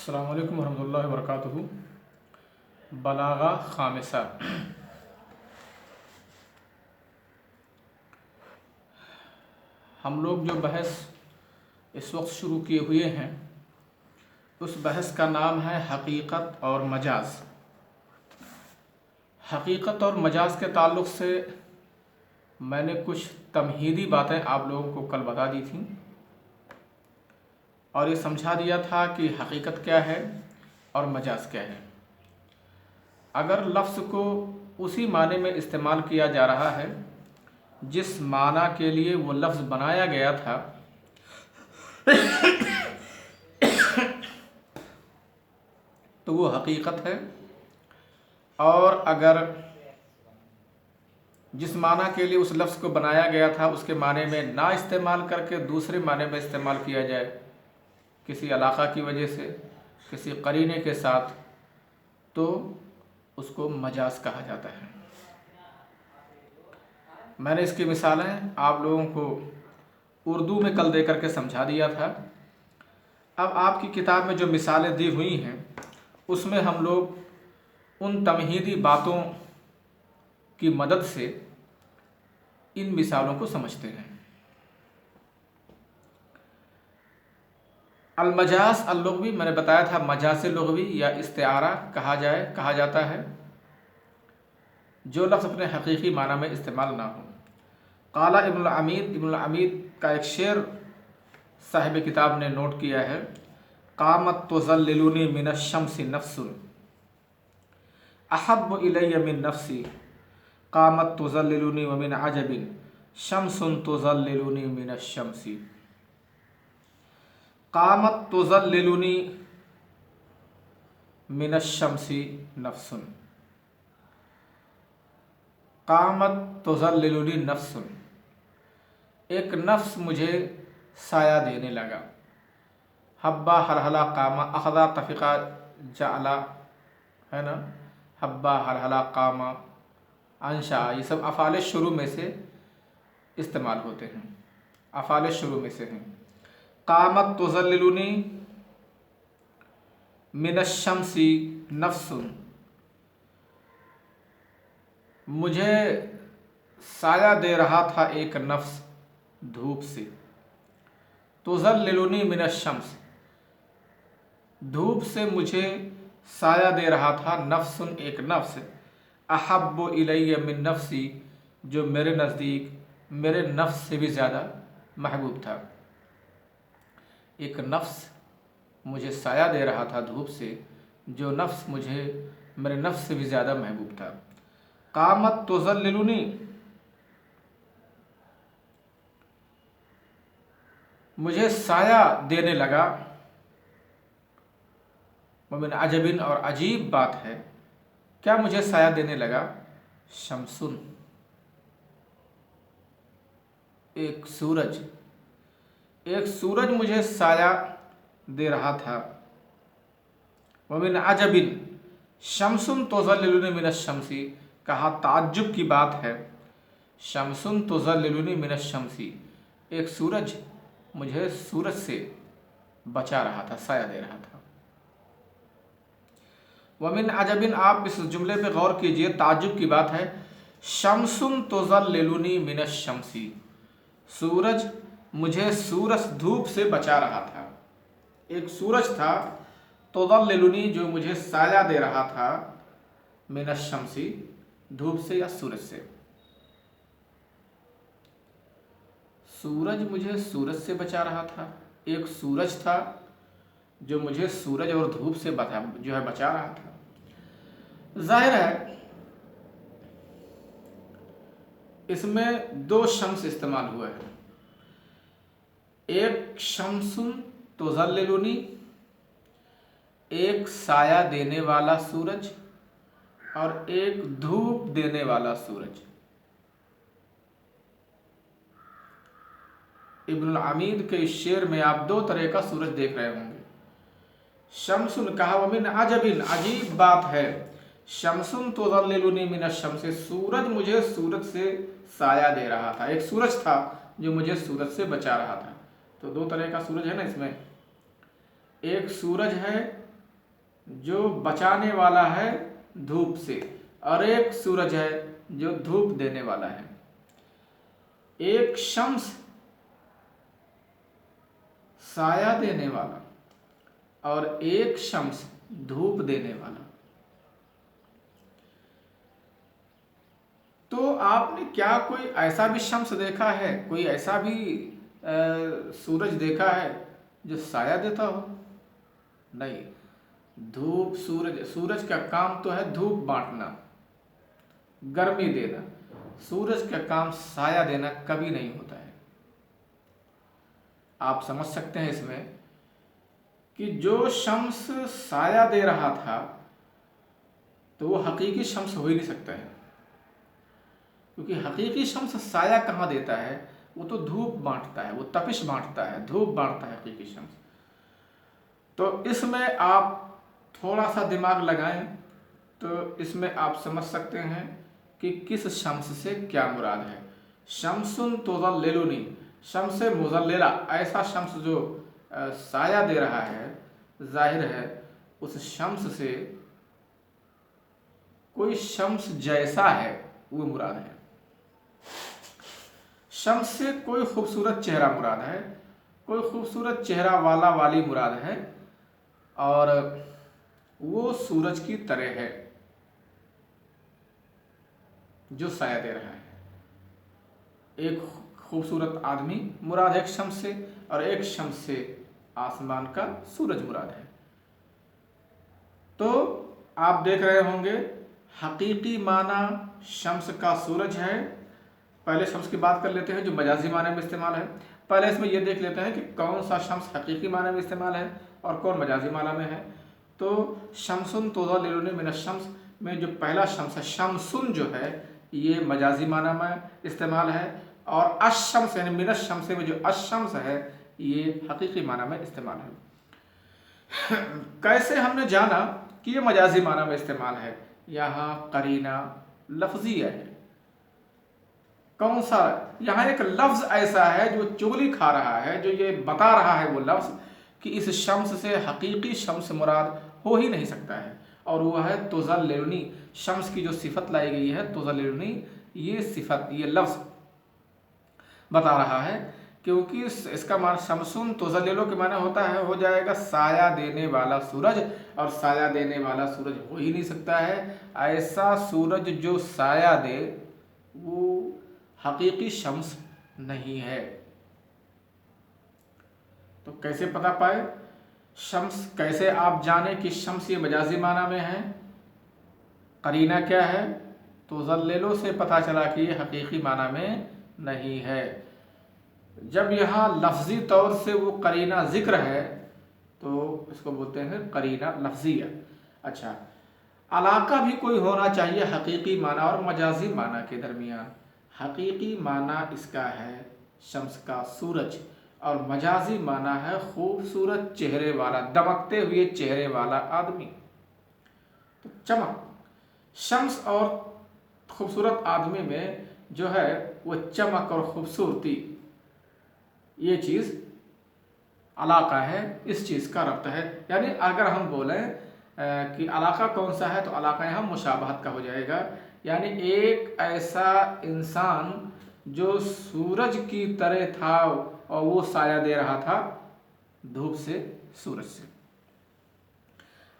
अस्सलामु अलैकुम वरहमतुल्लाहि वबरकातुहू। बलागा खामिसा। हम लोग जो बहस इस वक्त शुरू किए हुए हैं उस बहस का नाम है हकीकत और मजाज। हकीकत और मजाज के ताल्लुक़ से मैंने कुछ तमहीदी बातें आप लोगों को कल बता दी थी और ये समझा दिया था कि हकीकत क्या है और मजाज क्या है। अगर लफ्ज़ को उसी माने में इस्तेमाल किया जा रहा है जिस माना के लिए वो लफ्ज़ बनाया गया था तो वो हकीकत है, और अगर जिस माना के लिए उस लफ्ज़ को बनाया गया था उसके माने में ना इस्तेमाल करके दूसरे माने में इस्तेमाल किया जाए किसी इलाक़ा की वजह से, किसी करीने के साथ, तो उसको मजाज कहा जाता है। मैंने इसकी मिसालें आप लोगों को उर्दू में कल दे करके समझा दिया था। अब आपकी किताब में जो मिसालें दी हुई हैं उसमें हम लोग उन तमहीदी बातों की मदद से इन मिसालों को समझते हैं। अलमजाज अल-लुग़वी मैंने बताया था, मजाज लुग़वी या इस्तिआरा कहा जाता है जो लफ्ज़ अपने हकीकी माना में इस्तेमाल ना हो। काला इब्नुल अमीद का एक शेर साहिब किताब ने नोट किया है, कामत तुज़ल्लिलुनी मिनश्शम्सी नफ्सुन अहब्बु इलय्या मिन नफ्सी, कामत तुज़ल्लिलुनी व मिन अजबिन शम्सुन तुज़ल्लिलुनी मिनश्शम्सी। कामत तुज़ल्लिलुनी मिनश्शम्सी नफ्सुन, कामत तुज़ल्लिलुनी नफ्सुन, एक नफ्स मुझे साया देने लगा। हब्बा हलहला कामा अखदा तफ़िका जाला, है ना। हब्बा हलहला कामा अंशा, ये सब अफ़ाले शुरू में से इस्तेमाल होते हैं, अफ़ाले शुरू में से हैं। कामत तुज़ल्लिलुनी मिनश्शम्सी नफ्सुन, मुझे साया दे रहा था एक नफ्स धूप से। तुज़ल्लिलुनी मिनश्शम्स, धूप से मुझे साया दे रहा था नफ्सुन, एक नफ्स, अहब्बु इलय्या मिन नफ्सी, जो मेरे नज़दीक मेरे नफ्स से भी ज़्यादा महबूब था। एक नफ्स मुझे साया दे रहा था धूप से, जो नफ्स मुझे मेरे नफ्स से भी ज़्यादा महबूब था। कामत तुज़ल्लिलुनी, मुझे साया देने लगा। मिन अजबिन, और अजीब बात है, क्या मुझे साया देने लगा? शम्सुन, एक सूरज, एक सूरज मुझे साया दे रहा था। मिन अजबिन शम्सुन तुज़ल्लिलुनी मिनश्शम्सी, कहा ताज्जुब की बात है, शम्सुन तुज़ल्लिलुनी मिनश्शम्सी, एक सूरज मुझे सूरज से बचा रहा था, साया दे रहा था। वमिन अजबिन, आप इस जुमले पे गौर कीजिए, ताज्जुब की बात है। शम्सुन तुज़ल्लिलुनी मिनश्शम्सी, सूरज मुझे सूरज धूप से बचा रहा था। एक सूरज था तुज़ल्लिलुनी, जो मुझे साया दे रहा था, मिनश्शम्सी, धूप से या सूरज से। सूरज मुझे सूरज से बचा रहा था, एक सूरज था जो मुझे सूरज और धूप से बचा रहा था। जाहिर है इसमें दो शम्स इस्तेमाल हुआ है, एक शम्सुन तुज़ल्लिलुनी, एक साया देने वाला सूरज, और एक धूप देने वाला सूरज। इब्नुल अमीद के इस शेर में आप दो तरह का सूरज देख रहे होंगे। शम्सुन कहा, वमिन अजबिन, अजीब बात है, शम्सुन तुज़ल्लिलुनी मिनश्शम्सी, सूरज मुझे सूरज से साया दे रहा था। एक सूरज था जो मुझे सूरज से बचा रहा था। तो दो तरह का सूरज है ना इसमें। एक सूरज है जो बचाने वाला है धूप से, और एक सूरज है जो धूप देने वाला है। एक शम्स साया देने वाला और एक शम्स धूप देने वाला। तो आपने क्या कोई ऐसा भी शम्स देखा है, कोई ऐसा भी सूरज देखा है जो साया देता हो? नहीं। धूप, सूरज का काम तो है धूप बांटना, गर्मी देना। सूरज का काम साया देना कभी नहीं होता है। आप समझ सकते हैं इसमें कि जो शम्स साया दे रहा था तो वो हकीकी शम्स हो ही नहीं सकता है, क्योंकि हकीकी शम्स साया कहाँ देता है? वो तो धूप बांटता है, वो तपिश बांटता है, धूप बांटता है हकीकी शम्स। तो इसमें आप थोड़ा सा दिमाग लगाएं तो इसमें आप समझ सकते हैं कि किस शम्स से क्या मुराद है। शम्सुन तुज़ल्लिलुनी, शम्स मुज़ल्लिला, ऐसा शम्स जो साया दे रहा है, जाहिर है उस शम्स से कोई शम्स जैसा है वो मुराद है। शम्स से कोई खूबसूरत चेहरा मुराद है, कोई खूबसूरत चेहरा वाला वाली मुराद है, और वो सूरज की तरह है जो साया दे रहा है। एक खूबसूरत आदमी मुराद है एक शम्स से, और एक शम्स से आसमान का सूरज मुराद है। तो आप देख रहे होंगे हकीकी माना शम्स का सूरज है। पहले शम्स की बात कर लेते हैं जो मजाजी माने में इस्तेमाल है। पहले इसमें यह देख लेते हैं कि कौन सा शम्स हकीकी माने में इस्तेमाल है और कौन मजाजी माना में है। तो शम्सुन तुज़ल्लिलुनी मिन अश-शम्स में जो पहला शम्स है, शम्सुन जो है ये मजाजी माना में इस्तेमाल है, और अश-शम्स यानी मिन अश-शम्स में जो अश-शम्स है ये हकीकी माना में इस्तेमाल है। कैसे हमने जाना कि ये मजाजी माना में इस्तेमाल है? यहाँ करीना लफ्ज़िया है। कौन सा? यहाँ एक लफ्ज़ ऐसा है जो चुगली खा रहा है, जो ये बता रहा है वो लफ्ज़ कि इस शम्स से हकीकी शम्स मुराद हो ही नहीं सकता है, और वह है तुज़ल्लिलुनी। शम्स की जो सिफत लाई गई है तुज़ल्लिलुनी, ये सिफत, ये लफ्ज़ बता रहा है, क्योंकि इसका मान शम्सुन तुज़ल्लिलु के माना होता है, हो जाएगा साया देने वाला सूरज, और साया देने वाला सूरज हो ही नहीं सकता है। ऐसा सूरज जो साया दे वो हकीकी शम्स नहीं है। तो कैसे पता पाए शम्स? कैसे आप जाने कि शम्स ये मजाजी माना में है? करीना क्या है? तुज़ल्लिलु से पता चला कि ये हकीकी माना में नहीं है। जब यहाँ लफ्ज़ी तौर से वो करीना ज़िक्र है तो इसको बोलते हैं करीना लफ्ज़िया। अच्छा, अलाका भी कोई होना चाहिए हकीकी माना और मजाजी माना के दरमियान। हकीकी माना इसका है शम्स का सूरज, और मजाजी माना है खूबसूरत चेहरे वाला, दमकते हुए चेहरे वाला आदमी। तो चमक, शम्स और खूबसूरत आदमी में जो है वो चमक और खूबसूरती, ये चीज़ अलाका है, इस चीज़ का रब्त है। यानी अगर हम बोलें कि अलाका कौन सा है, तो अलाका यहाँ मुशाबहत का हो जाएगा। यानी एक ऐसा इंसान जो सूरज की तरह था और वो साया दे रहा था धूप से, सूरज से।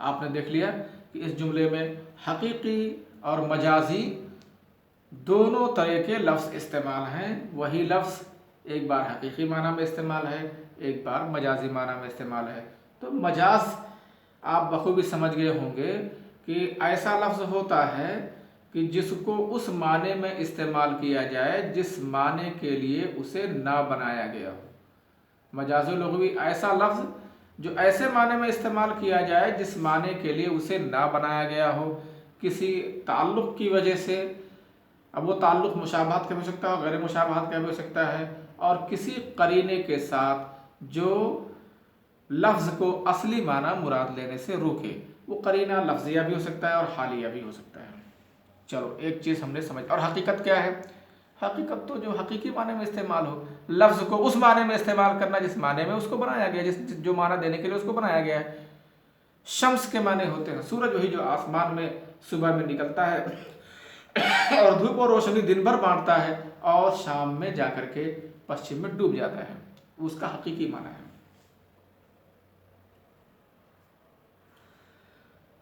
आपने देख लिया कि इस जुमले में हकीकी और मजाजी दोनों तरह के लफ्ज़ इस्तेमाल हैं। वही लफ्ज़ एक बार हकीकी माना में इस्तेमाल है, एक बार मजाजी माना में इस्तेमाल है। तो मजाज आप बखूबी समझ गए होंगे कि ऐसा लफ्ज़ होता है कि जिसको उस माने में इस्तेमाल किया जाए जिस माने के लिए उसे ना बनाया गया हो। मजाज़ लुग़वी ऐसा लफ्ज़ जो ऐसे माने में इस्तेमाल किया जाए जिस माने के लिए उसे ना बनाया गया हो, किसी ताल्लुक़ की वजह से। अब वो ताल्लुक़ मुशाबहत का भी हो सकता है, गैर मुशाबहत का भी हो सकता है, और किसी करीने के साथ जो लफ्ज़ को असली माना मुराद लेने से रोके। वो करीना लफ्ज़िया भी हो सकता है और हालिया भी हो सकता है। चलो एक चीज़ हमने समझ। और हकीकत क्या है? हकीकत तो जो हकीकी माने में इस्तेमाल हो, लफ्ज़ को उस माने में इस्तेमाल करना जिस माने में उसको बनाया गया, जिस जो माना देने के लिए उसको बनाया गया है। शम्स के माने होते हैं सूरज, वही जो आसमान में सुबह में निकलता है और धूप और रोशनी दिन भर बांटता है और शाम में जाकर के पश्चिम में डूब जाता है, उसका हकीकी माना है।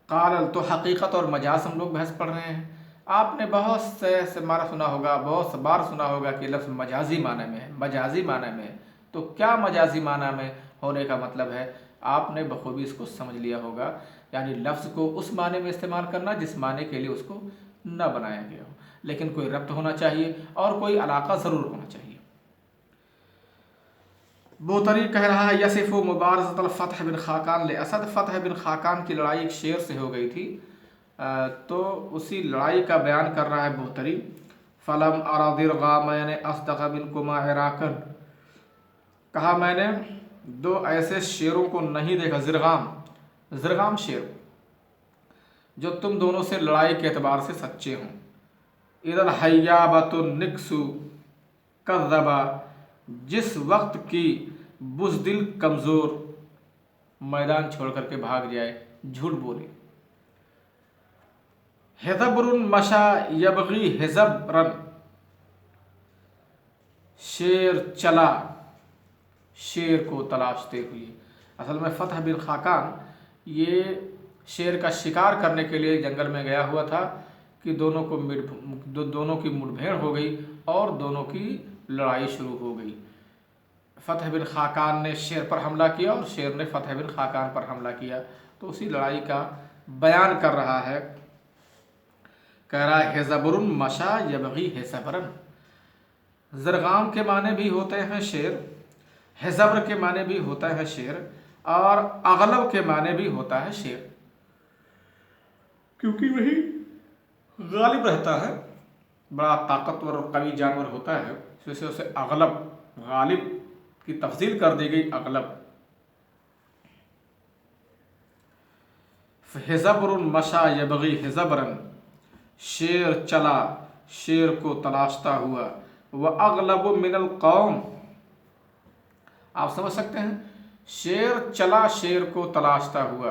काल तो हकीकत और मजाज हम लोग बहस पढ़ रहे हैं। आपने बहुत से मारा सुना होगा, बहुत से बार सुना होगा कि लफ्ज़ मजाजी माने में है, मजाजी माने में है। तो क्या मजाजी माना में होने का मतलब है, आपने बखूबी इसको समझ लिया होगा। यानी लफ्ज़ को उस माने में इस्तेमाल करना जिस माने के लिए उसको न बनाया गया हो, लेकिन कोई रब्त होना चाहिए और कोई इलाका ज़रूर होना चाहिए। बोतरी कह रहा है यसिफ़ु मुबारज़तल फ़तह बिन खाकान ले असद, फ़तह बिन खाकान की लड़ाई एक शेर से हो गई थी, तो उसी लड़ाई का बयान कर रहा है बोतरी। फ़लम अरादिरगा, मैंने असदक़ बिन कुमा इराकन, कहा मैंने दो ऐसे शेरों को नहीं देखा, ज़िरगाम, ज़िरगाम शेर जो तुम दोनों से लड़ाई के एतबार से सच्चे हों। इदल हय्याबतु निक्सु कज़्ज़बा, जिस वक्त की बुज़दिल कमज़ोर मैदान छोड़ करके भाग जाए, झूठ बोले। हिज़ब्रुन मशा यबगी हिज़ब्रन, शेर चला शेर को तलाशते हुए। असल में फ़तह बिन खाकान ये शेर का शिकार करने के लिए जंगल में गया हुआ था कि दोनों की मुठभेड़ हो गई और दोनों की लड़ाई शुरू हो गई। फ़तह बिन खाकान ने शेर पर हमला किया और शेर ने फ़तह बिन खाकान पर हमला किया, तो उसी लड़ाई का बयान कर रहा है। कह रहा है हिज़ब्रुन मशा यबगी हिज़ब्रन, ज़रगाम के माने भी होते हैं शेर, हिज़ब्र के माने भी होता है शेर, और अगलब के माने भी होता है शेर, क्योंकि वही गालिब रहता है, बड़ा ताकतवर और कवी जानवर होता है, इसलिए उसे अगलब, गालिब की तफसील कर दी गई अगलब। हिज़ब्रुन मशा यबगी हिज़ब्रन, शेर चला शेर को तलाशता हुआ। वह अगलब मिनल कौम, आप समझ सकते हैं, शेर चला शेर को तलाशता हुआ।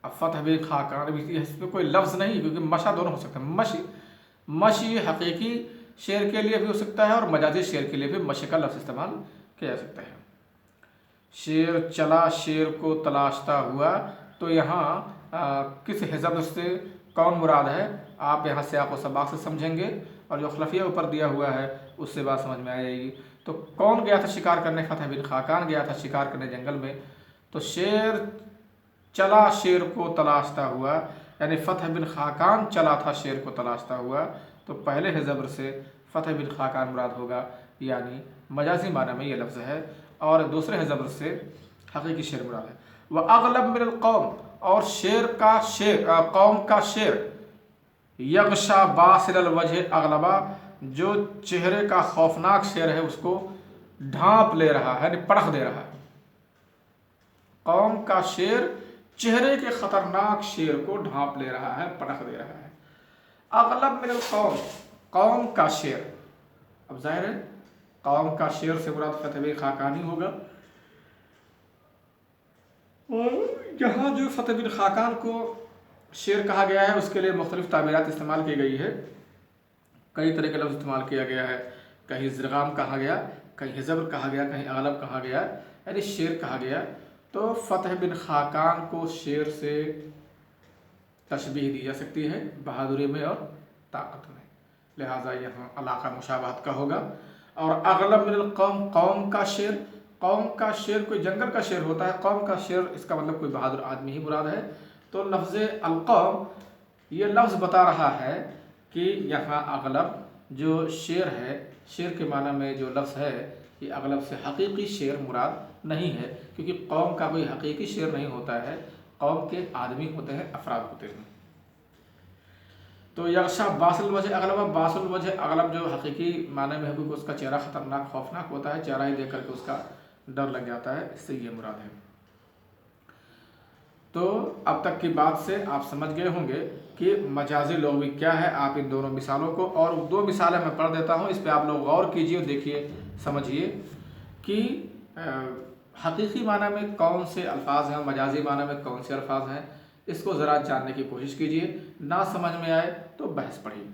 अब फ़तह बिन खाकान, इसमें कोई लफ्ज़ नहीं, क्योंकि मशा दोनों हो सकते हैं। मशी हकीकी शेर के लिए भी हो सकता है और मजाजी शेर के लिए भी मशी का लफ्ज़ इस्तेमाल किया जा सकता है। शेर चला शेर को तलाशता हुआ, तो यहाँ किस हिज़ब्र से कौन मुराद है, आप यहाँ से आपको सबाक से समझेंगे और जो खलफिया ऊपर दिया हुआ है उससे बात समझ में आ जाएगी। तो कौन गया था शिकार करने, फ़तह बिन खाकान गया था शिकार करने जंगल में। तो शेर चला शेर को तलाशता हुआ, यानी फ़तह बिन खाकान चला था शेर को तलाशता हुआ, तो पहले हिज़ब्र से फ़तह बिन खाकान मुराद होगा, यानी मजाजी माना में ये लफ्ज़ है, और दूसरे हिज़ब्र से हकीकी शेर मुराद है। वह अगलब मिनल कौम, और शेर का शेर, कौम का शेर, यगशा बासिल वजह अगलबा, जो चेहरे का खौफनाक शेर है उसको ढांप ले रहा है, यानी पड़ख दे रहा है। कौम का शेर चेहरे के खतरनाक शेर को ढांप ले रहा है, पड़ख दे रहा है। अगलब मिनल कौम, कौम का शेर, अब जाहिर है कौम का शेर से मुराद फ़तह बिन खाकान ही होगा। और यहाँ जो फ़तह बिन खाकान को शेर कहा गया है उसके लिए मुख्तलिफ़ ताबीरात इस्तेमाल की गई है, कई तरह के लफ्ज़ इस्तेमाल किया गया है। कहीं ज़िरगाम कहा गया, कहीं हिज़ब्र कहा गया, कहीं अगलब कहा गया, यानी शेर कहा गया। तो फ़तह बिन खाकान को शेर से तशबीह दी जा सकती है बहादुरी में और ताकत में, लिहाजा यहाँ इलाका मुशाबहत का होगा। और अगलब मिनल कौम, कौम का शेर, कौम का शेर कोई जंगल का शेर होता है, कौम का शेर इसका मतलब कोई बहादुर आदमी ही मुराद है। तो लफ्ज़ अलकौम ये लफ्ज़ बता रहा है कि यहाँ अगलब जो शेर है, शेर के माना में जो लफ्ज़ है, ये अगलब से हकीकी शेर मुराद नहीं है, क्योंकि कौम का कोई हकीकी शेर नहीं होता है, कौम के आदमी होते हैं, अफराद होते हैं। तो यगशा बासिल वजह अगलब, बासिल वजह अगलब जो हकीकी माने में है क्योंकि उसका चेहरा ख़तरनाक खौफनाक होता है, चेहरा ही देख करके उसका डर लग जाता है, इससे ये मुराद है। तो अब तक की बात से आप समझ गए होंगे कि मजाजी लग़वी क्या है। आप इन दोनों मिसालों को, और दो मिसालें मैं पढ़ देता हूँ, इस पर आप लोग गौर कीजिए, देखिए, समझिए कि हकीकी माना में कौन से अल्फाज हैं और मजाजी माना में कौन से अल्फाज हैं, इसको ज़रा जानने की कोशिश कीजिए। ना समझ में आए तो बहस पढ़िए।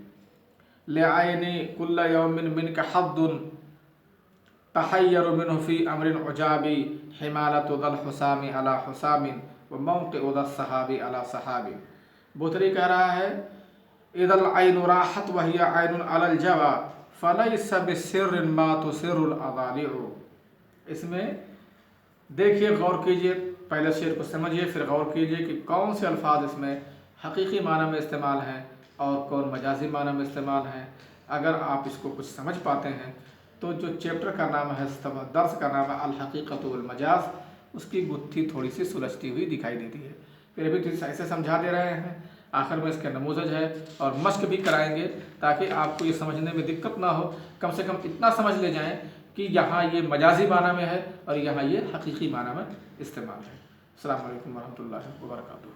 ले आयनी कुल्ला यौमिन मिन का हद्दुन तहय्यर मिन्हु फी अमरिन उजाबी हिमालतु दल हुसामी अला हुसामिन व मौक़िउ दल सहाबी अला सहाबी। बुतरी कह रहा है इदल ऐनु राहत वहिया ऐनुन अलल जवा फलैसा बिसिर्रिन मा तुसिर्रुल अदालिउ। इसमें देखिए, गौर कीजिए, पहले शेर को समझिए, फिर गौर कीजिए कि कौन से अल्फाज इसमें हकीकी माना में इस्तेमाल हैं और कौन मजाजी माना में इस्तेमाल हैं। अगर आप इसको कुछ समझ पाते हैं तो जो चैप्टर का नाम है, दर्स का नाम है अल हकीकत वल मजाज, उसकी गुत्थी थोड़ी सी सुलझती हुई दिखाई देती है। फिर भी ऐसे समझा दे रहे हैं, आखिर में इसका नमूज़ज है और मश्क भी कराएंगे ताकि आपको ये समझने में दिक्कत ना हो। कम से कम इतना समझ ले जाएं कि यहाँ ये मजाजी माना में है और यहाँ ये हकीकी माना में इस्तेमाल है। अस्सलामु अलैकुम वरहमतुल्लाहि वबरकातुहू।